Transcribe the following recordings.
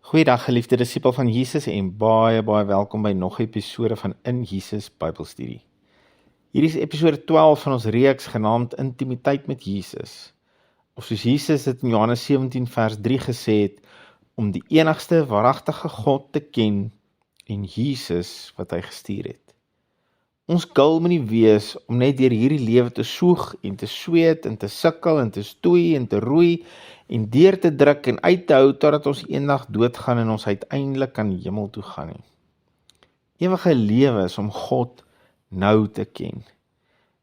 Goeiedag geliefde disipel van Jesus en baie welkom by nog 'n episode van In Jesus Bybelstudie. Hierdie is episode 12 van ons reeks genaamd Intimiteit met Jesus. Of soos Jesus dit in Johannes 17 vers 3 gesê het, om die enigste waaragtige God te ken en Jesus wat hy gestuur het. Ons goal moet nie wees om net deur hierdie lewe te soeg en te sweet en te sukkel en te stoei en te roei en deur te druk en uit te hou totdat ons eendag doodgaan en ons uiteindelik kan die hemel toe gaan nie. Ewige lewe is om God nou te ken.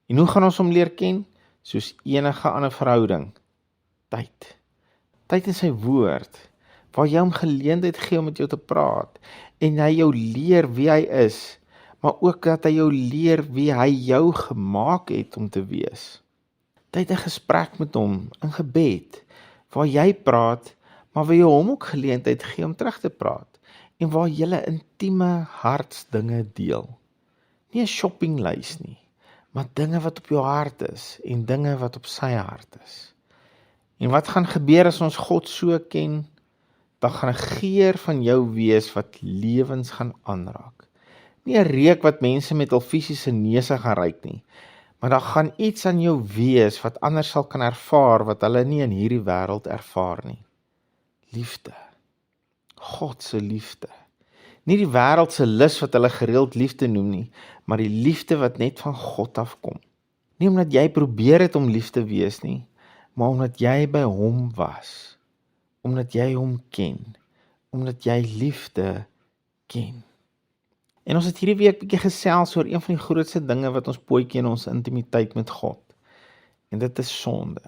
En hoe gaan ons hom leer ken? Soos enige ander verhouding. Tyd. Tyd in sy woord, waar jy hom geleentheid gee om met jou te praat en hy jou leer wie hy is, maar ook dat hy jou leer wie hy jou gemaak het om te wees. Tyd 'n gesprek met hom in gebed, waar jy praat, maar waar jy hom ook geleentheid gee om terug te praat, en waar julle intieme hartsdinge deel. Nie 'n shoppinglys nie, maar dinge wat op jou hart is, en dinge wat op sy hart is. En wat gaan gebeur as ons God so ken? Dan gaan 'n geur van jou wees wat lewens gaan aanraak. Nie 'n reuk wat mense met hul fisiese neuse gaan ruik nie, maar daar gaan iets aan jou wees wat anders sal kan ervaar wat hulle nie in hierdie wêreld ervaar nie. Liefde. God se liefde. Nie die wêreld se lus wat hulle gereeld liefde noem nie, maar die liefde wat net van God afkom. Nie omdat jy probeer het om lief te wees nie, maar omdat jy by hom was. Omdat jy hom ken. Omdat jy liefde ken. En ons het hierdie week bietjie gesels oor een van die grootste dinge wat ons potjie in ons intimiteit met God. En dit is sonde.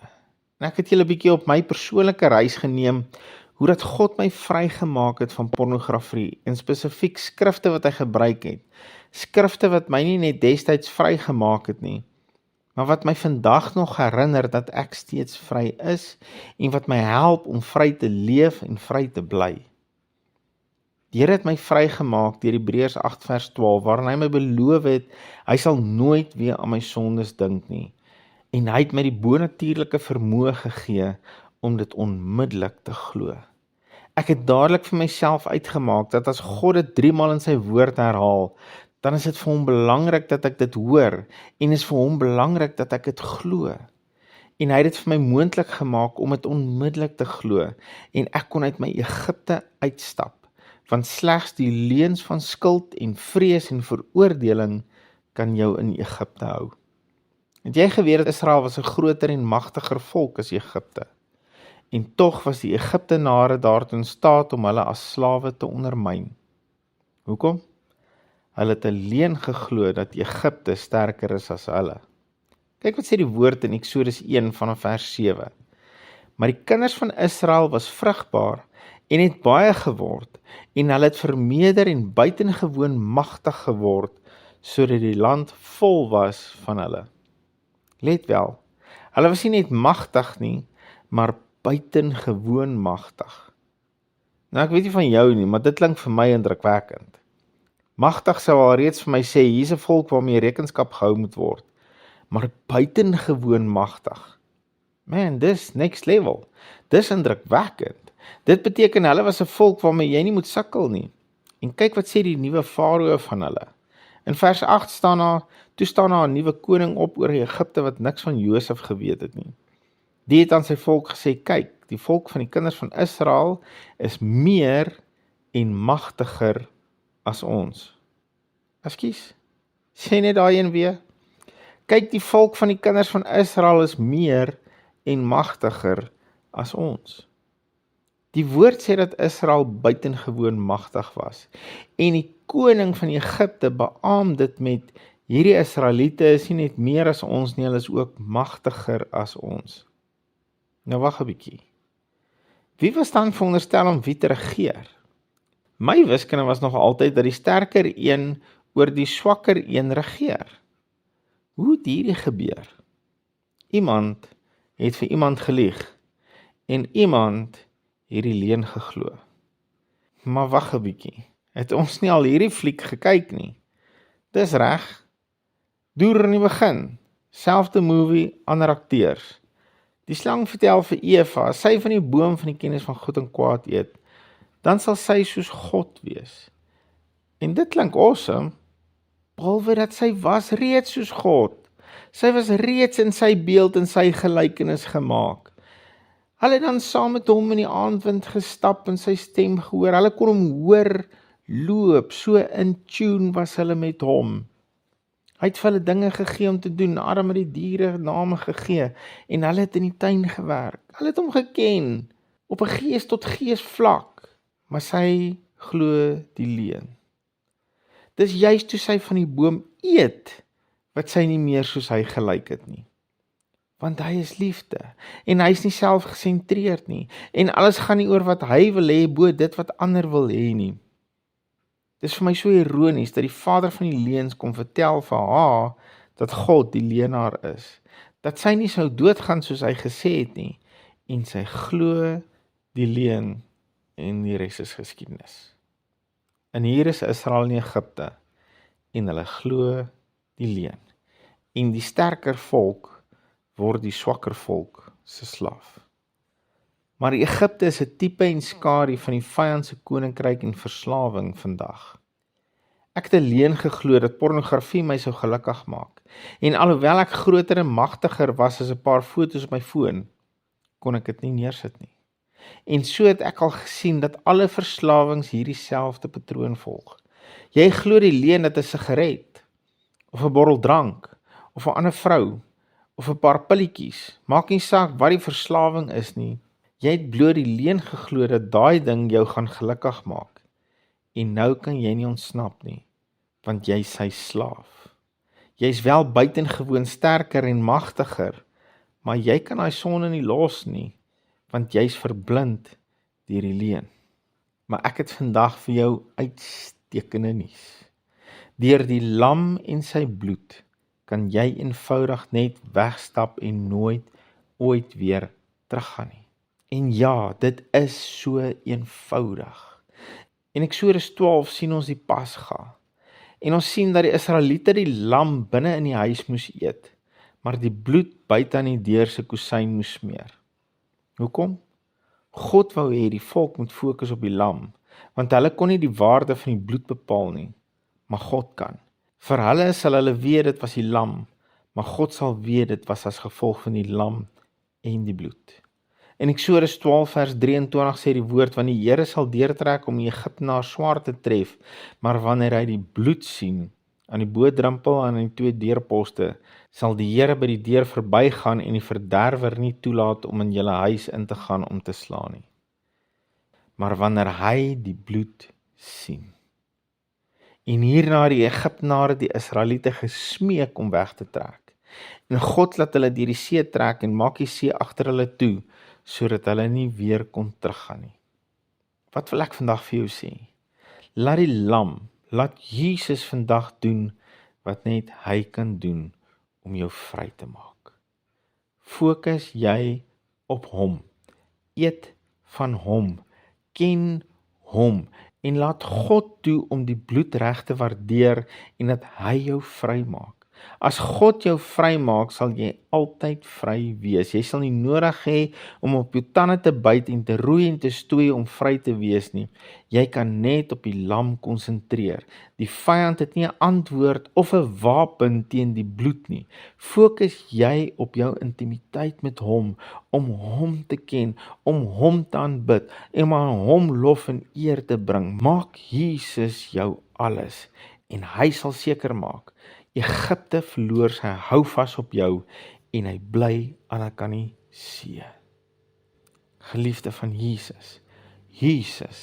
En ek het julle bietjie op my persoonlike reis geneem, hoe dat God my vrygemaak het van pornografie, en spesifiek skrifte wat hy gebruik het. Skrifte wat my nie net destyds vrygemaak het nie, maar wat my vandag nog herinner dat ek steeds vry is, en wat my help om vry te leef en vry te bly. Die Here het my vrygemaak deur Hebreërs 8 vers 12, waarin hy my beloof het, hy sal nooit weer aan my sondes dink nie. En hy het my die bonatuurlike vermoë gegee om dit onmiddellik te glo. Ek het dadelik vir myself uitgemaak dat as God dit 3 maal in sy woord herhaal, dan is dit vir hom belangrik dat ek dit hoor, en is vir hom belangrik dat ek dit glo. En hy het dit vir my moontlik gemaak om dit onmiddellik te glo, en ek kon uit my Egipte uitstap. Want slegs die leuns van skuld en vrees en veroordeling kan jou in Egipte hou. Het jy geweet dat Israel was 'n groter en magtiger volk as Egipte? En tog was die Egiptenare daartoe in staat om hulle as slawe te ondermyn. Hoekom? Hulle het alleen geglo dat Egipte sterker is as hulle. Kyk wat sê die woord in Eksodus 1 vanaf vers 7. Maar die kinders van Israel was vrugbaar en het baie geword, en hulle het vermeerder en buitengewoon magtig geword, sodat die land vol was van hulle. Let wel, hulle was nie net magtig nie, maar buitengewoon magtig. Nou ek weet nie van jou nie, maar dit klink vir my indrukwekkend. Magtig sou al reeds vir my sê, hier's 'n volk waarmee rekenskap gehou moet word, maar buitengewoon magtig. Man, dis next level, dis indrukwekkend. Dit beteken hulle was 'n volk waarmee jy nie moet sukkel nie. En kyk wat sê die nuwe farao van hulle. In vers 8 staan daar, toe staan daar 'n nuwe koning op oor Egipte wat niks van Josef geweet het nie. Die het aan sy volk gesê, kyk, die volk van die kinders van Israel is meer en magtiger as ons. Ekskuus, sê net daai een weer. Kyk, die volk van die kinders van Israel is meer en magtiger as ons. Die woord sê dat Israel buitengewoon magtig was, en die koning van Egipte beaam dit met, hierdie Israeliete is nie net meer as ons nie, hulle is ook magtiger as ons. Nou wag 'n bietjie. Wie was dan veronderstel om wie te regeer? My wiskunde was nog altyd dat die sterker een oor die swakker een regeer. Hoe het hierdie gebeur? Iemand het vir iemand gelieg, en iemand hierdie leuen geglo. Maar wag 'n bietjie, het ons nie al hierdie fliek gekyk nie? Dis reg. Deur in die begin, selfde movie, ander akteurs. Die slang vertel vir Eva, as sy van die boom van die kennis van goed en kwaad eet, dan sal sy soos God wees. En dit klink awesome, behalwe dat sy was reeds soos God. Sy was reeds in sy beeld en sy gelykenis gemaak. Hulle het dan saam met hom in die aandwind gestap en sy stem gehoor. Hulle kon hom hoor loop, so in tune was hulle met hom. Hy het vir hulle dinge gegee om te doen. Adam het die diere name gegee en hulle het in die tuin gewerk. Hulle het hom geken op 'n gees tot gees vlak, maar sy glo die leuen. Dis juist toe sy van die boom eet, wat sy nie meer soos hy gelyk het nie. Want hy is liefde, en hy is nie selfgesentreerd nie, en alles gaan nie oor wat hy wil hê, bo dit wat ander wil hê nie. Dis vir my so ironies, dat die vader van die leuns kom vertel vir haar, dat God die leenaar is, dat sy nie sou doodgaan soos hy gesê het nie, en sy glo die leuen, en die res is geskiedenis. En hier is Israel in Egipte, en hulle glo die leuen. En die sterker volk word die swakker volk se slaaf. Maar Egipte is 'n tipe en skadu van die vyand se koninkryk en verslawing vandag. Ek het 'n leuen geglo dat pornografie my sou gelukkig maak. En alhoewel ek groter en magtiger was as 'n paar foto's op my foon, kon ek dit nie neersit nie. En so het ek al gesien dat alle verslawings hierdie selfde patroon volg. Jy glo die leuen dat 'n sigaret, of 'n bottel drank, of 'n ander vrou, of 'n paar pilletjies, maak nie saak wat die verslawing is nie, jy het bloot die leuen geglo dat daai ding jou gaan gelukkig maak. En nou kan jy nie ontsnap nie, want jy is sy slaaf. Jy is wel buitengewoon sterker en magtiger, maar jy kan daai sonde nie los nie, want jy is verblind deur die leuen. Maar ek het vandag vir jou uitstekende nuus. Deur die lam en sy bloed kan jy eenvoudig net wegstap en nooit ooit weer teruggaan nie. En ja, dit is so eenvoudig. In Eksodus 12 sien ons die Pasga. En ons sien dat die Israeliete die lam binne in die huis moes eet, maar die bloed buite aan die deur se kusyn moes smeer. Hoekom? God wou hê die volk moet fokus op die lam, want hulle kon nie die waarde van die bloed bepaal nie, maar God kan. Vir hulle sal hulle weet dit was die lam, maar God sal weet dit was as gevolg van die lam en die bloed. In Eksodus 12 vers 23 sê die woord, want die Here sal deurtrek om die Egiptenaar swaar te tref, maar wanneer hy die bloed sien, aan die bodrempel en aan die 2 deurposte, sal die Here by die deur verbygaan en die verderwer nie toelaat om in julle huis in te gaan om te slaan nie. Maar wanneer hy die bloed sien. En hierna die Egiptenare die Israeliete gesmeek om weg te trek. En God laat hulle deur die see trek en maak die see agter hulle toe, sodat hulle nie weer kon teruggaan nie. Wat wil ek vandag vir jou sê? Laat die lam, laat Jesus vandag doen wat net hy kan doen om jou vry te maak. Fokus jy op hom, eet van hom, ken hom en laat God toe om die bloed reg te waardeer en dat hy jou vry maak. As God jou vry maak, sal jy altyd vry wees. Jy sal nie nodig hê om op jou tande te byt en te roei en te stoei om vry te wees nie. Jy kan net op die lam konsentreer. Die vyand het nie 'n antwoord of 'n wapen teen die bloed nie. Fokus jy op jou intimiteit met hom, om hom te ken, om hom te aanbid en aan hom lof en eer te bring. Maak Jesus jou alles en hy sal seker maak Egipte verloor sy houvas op jou en hy bly aan die kant die see. Geliefde van Jesus, Jesus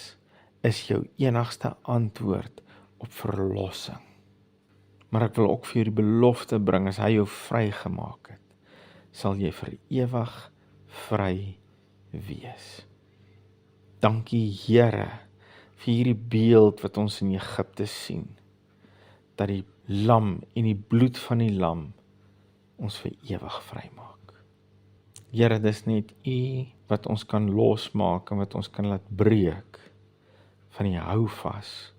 is jou enigste antwoord op verlossing. Maar ek wil ook vir jou die belofte bring, as hy jou vrygemaak het, sal jy vir ewig vry wees. Dankie Here vir hierdie beeld wat ons in Egipte sien, dat die lam en die bloed van die lam ons vir ewig vry maak. Here, dis net U wat ons kan losmaak en wat ons kan laat breek van die houvas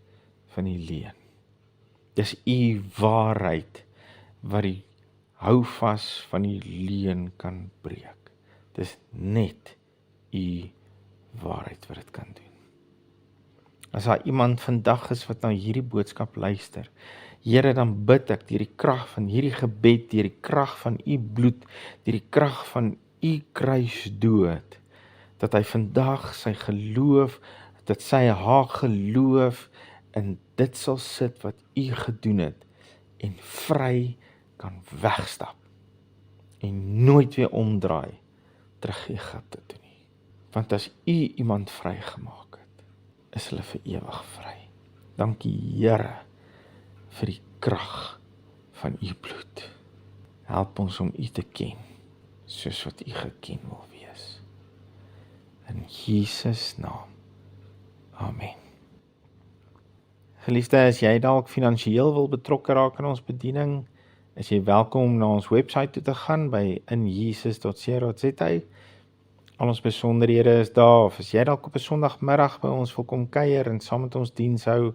van die leuen. Dis U waarheid wat die houvas van die leuen kan breek. Dis net U waarheid wat dit kan doen. As daar iemand vandag is wat na hierdie boodskap luister, Here, dan bid ek deur die krag van hierdie gebed, deur die krag van u bloed, deur die krag van u kruisdood, dat hy vandag sy geloof, dat sy haar geloof in dit sal sit wat u gedoen het en vry kan wegstap en nooit weer omdraai terug Egipte toe nie. Want as u iemand vrygemaak het, is hulle vir ewig vry. Dankie Here vir die krag van u bloed. Help ons om u te ken, soos wat u geken wil wees. In Jesus naam. Amen. Geliefde, as jy dalk finansiëel wil betrokke raak in ons bediening, is jy welkom om na ons webwerf toe te gaan by injesus.co.za. Al ons besonderhede is daar, of as jy dalk op 'n Sondagmiddag by ons wil kom kuier en saam met ons diens hou,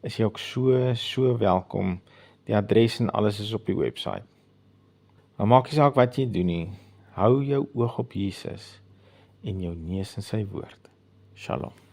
is jy ook so welkom. Die adres en alles is op die webwerf. Maar maak nie saak wat jy doen nie, hou jou oog op Jesus en jou neus in sy woord. Shalom.